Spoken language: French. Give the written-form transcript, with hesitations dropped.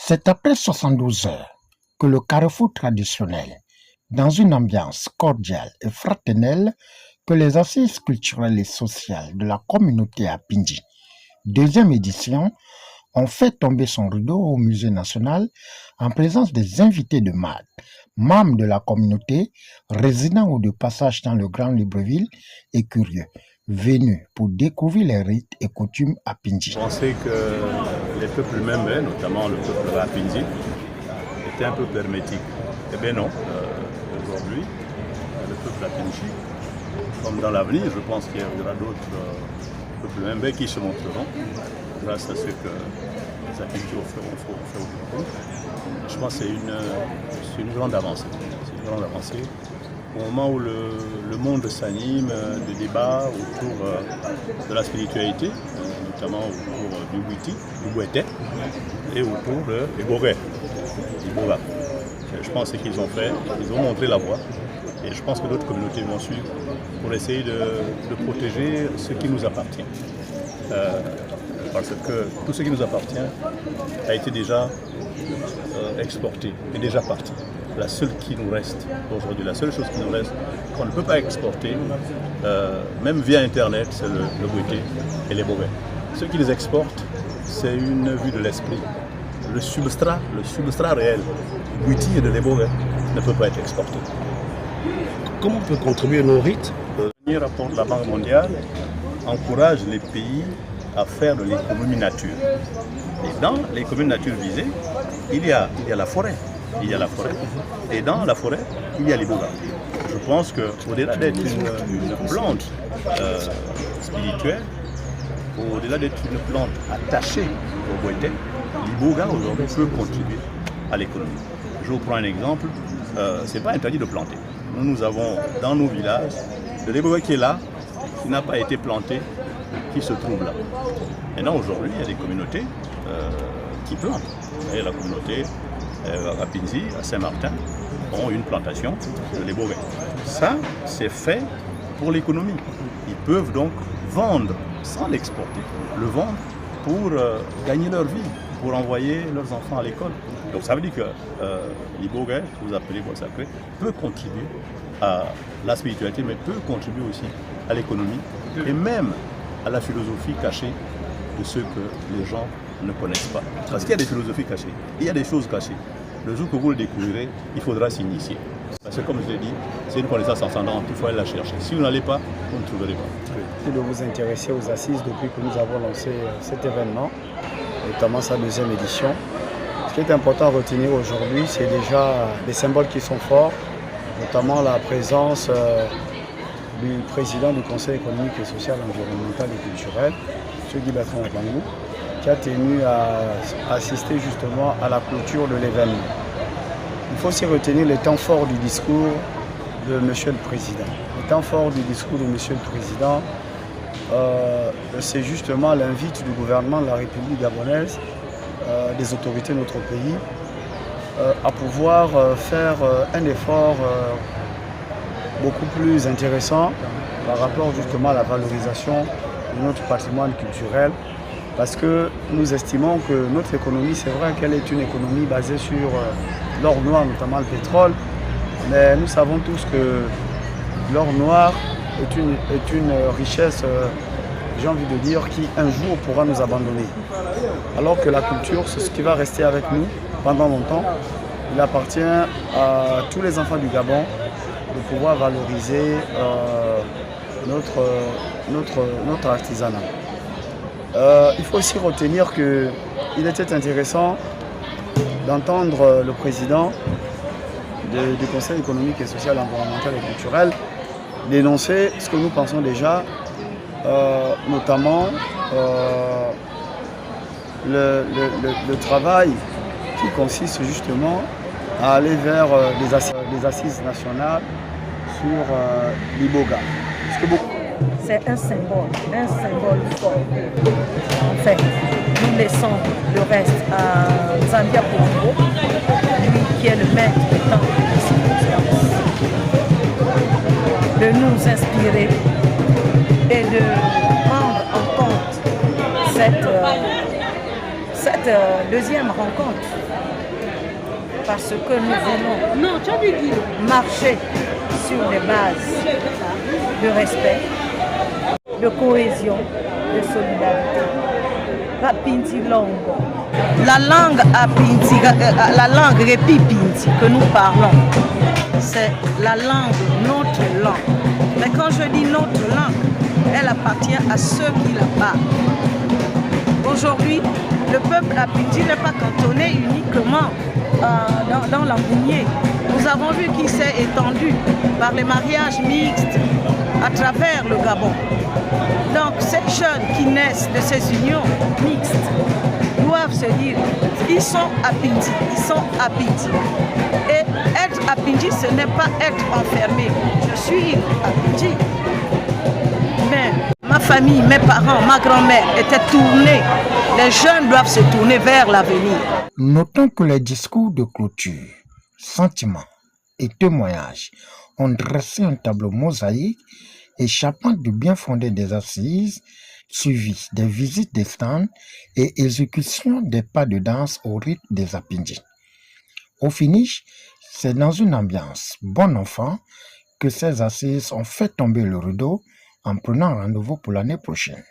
C'est après 72 heures que le carrefour traditionnel, dans une ambiance cordiale et fraternelle, que les assises culturelles et sociales de la communauté à Pindji, deuxième édition, ont fait tomber son rideau au Musée national en présence des invités de MAD, membres de la communauté, résidents ou de passage dans le Grand Libreville et curieux, venus pour découvrir les rites et coutumes à Pindji. Je pensais que les peuples même, notamment le peuple à Pindji, étaient un peu hermétiques. Eh bien non, aujourd'hui, le peuple à Pindji, comme dans l'avenir, je pense qu'il y aura d'autres peuples même qui se montreront grâce à ce que les Apindji ont fait aujourd'hui. Je pense que c'est une grande avancée. C'est une grande avancée. Au moment où le monde s'anime de débats autour de la spiritualité, notamment autour du Witi, du Bouete, et autour du Boga. Je pense qu'ils ont montré la voie, et je pense que d'autres communautés vont suivre pour essayer de protéger ce qui nous appartient. Parce que tout ce qui nous appartient a été déjà exporté, est déjà parti. La seule qui nous reste aujourd'hui, la seule chose qui nous reste, qu'on ne peut pas exporter, même via Internet, c'est le Bouete et les Boga. Ce qui les exporte, c'est une vue de l'esprit. Le substrat réel du Witi et de l'Eboga ne peut pas être exporté. Comment on peut contribuer à nos rites? Le dernier rapport de la Banque mondiale encourage les pays à faire de l'économie nature. Et dans l'économie nature visée, il y a la forêt. Et dans la forêt, il y a les bogas. Je pense qu'au-delà d'être une plante spirituelle, au-delà d'être une plante attachée au boité, l'iboga aujourd'hui peut contribuer à l'économie. Je vous prends un exemple, ce n'est pas interdit de planter. Nous avons dans nos villages de l'iboga qui est là, qui n'a pas été planté, qui se trouve là. Maintenant aujourd'hui, il y a des communautés qui plantent. Et la communauté à Pindji, à Saint-Martin, ont une plantation de l'iboga. Ça, c'est fait pour l'économie. Ils peuvent donc vendre sans l'exporter, le vendre pour gagner leur vie, pour envoyer leurs enfants à l'école. Donc ça veut dire que l'iboga, que vous appelez bois sacré, peut contribuer à la spiritualité, mais peut contribuer aussi à l'économie et même à la philosophie cachée de ceux que les gens ne connaissent pas. Parce qu'il y a des philosophies cachées, il y a des choses cachées. Le jour que vous le découvrirez, il faudra s'initier. Parce que comme je l'ai dit, c'est une connaissance ascendante, il faut aller la chercher. Si vous n'allez pas, vous ne trouverez pas. Merci de vous intéresser aux assises depuis que nous avons lancé cet événement, notamment sa deuxième édition. Ce qui est important à retenir aujourd'hui, c'est déjà des symboles qui sont forts, notamment la présence du président du Conseil économique et social, environnemental et culturel, M. Guy Bertrand Abangou, qui a tenu à assister justement à la clôture de l'événement. Il faut aussi retenir les temps forts du discours de M. le Président. Le temps fort du discours de M. le Président, c'est justement l'invite du gouvernement de la République gabonaise, des autorités de notre pays, à pouvoir faire un effort beaucoup plus intéressant par rapport justement à la valorisation de notre patrimoine culturel, parce que nous estimons que notre économie, c'est vrai qu'elle est une économie basée sur l'or noir, notamment le pétrole, mais nous savons tous que l'or noir est une richesse, j'ai envie de dire, qui un jour pourra nous abandonner. Alors que la culture, c'est ce qui va rester avec nous pendant longtemps. Il appartient à tous les enfants du Gabon de pouvoir valoriser notre artisanat. Il faut aussi retenir qu'il était intéressant d'entendre le président du Conseil économique et social, environnemental et culturel dénoncer ce que nous pensons déjà, notamment le travail qui consiste justement à aller vers des assises nationales sur l'iboga. C'est un symbole fort. En fait, nous laissons le reste à Zambia Congo, lui qui est le maître du temps de nous inspirer et de prendre en compte cette deuxième rencontre parce que nous voulons marcher sur des bases de respect, de cohésion, de solidarité. Rapinti Longo. La langue Apinti, la langue Repi Pinti que nous parlons, c'est la langue, notre langue. Mais quand je dis notre langue, elle appartient à ceux qui la parlent. Aujourd'hui, le peuple Apinti n'est pas cantonné uniquement dans l'Angounié. Nous avons vu qu'il s'est étendu par les mariages mixtes à travers le Gabon. Donc ces jeunes qui naissent de ces unions mixtes doivent se dire, ils sont Apinti, ils sont Apinti. Et être Apinti, ce n'est pas être enfermé. Je suis Apinti. Mais ma famille, mes parents, ma grand-mère étaient tournés. Les jeunes doivent se tourner vers l'avenir. Notons que les discours de clôture, sentiments et témoignages ont dressé un tableau mosaïque échappant du bien fondé des assises, suivi des visites des stands et exécution des pas de danse au rythme des Apinji. Au finish, c'est dans une ambiance bon enfant que ces assises ont fait tomber le rideau en prenant rendez-vous pour l'année prochaine.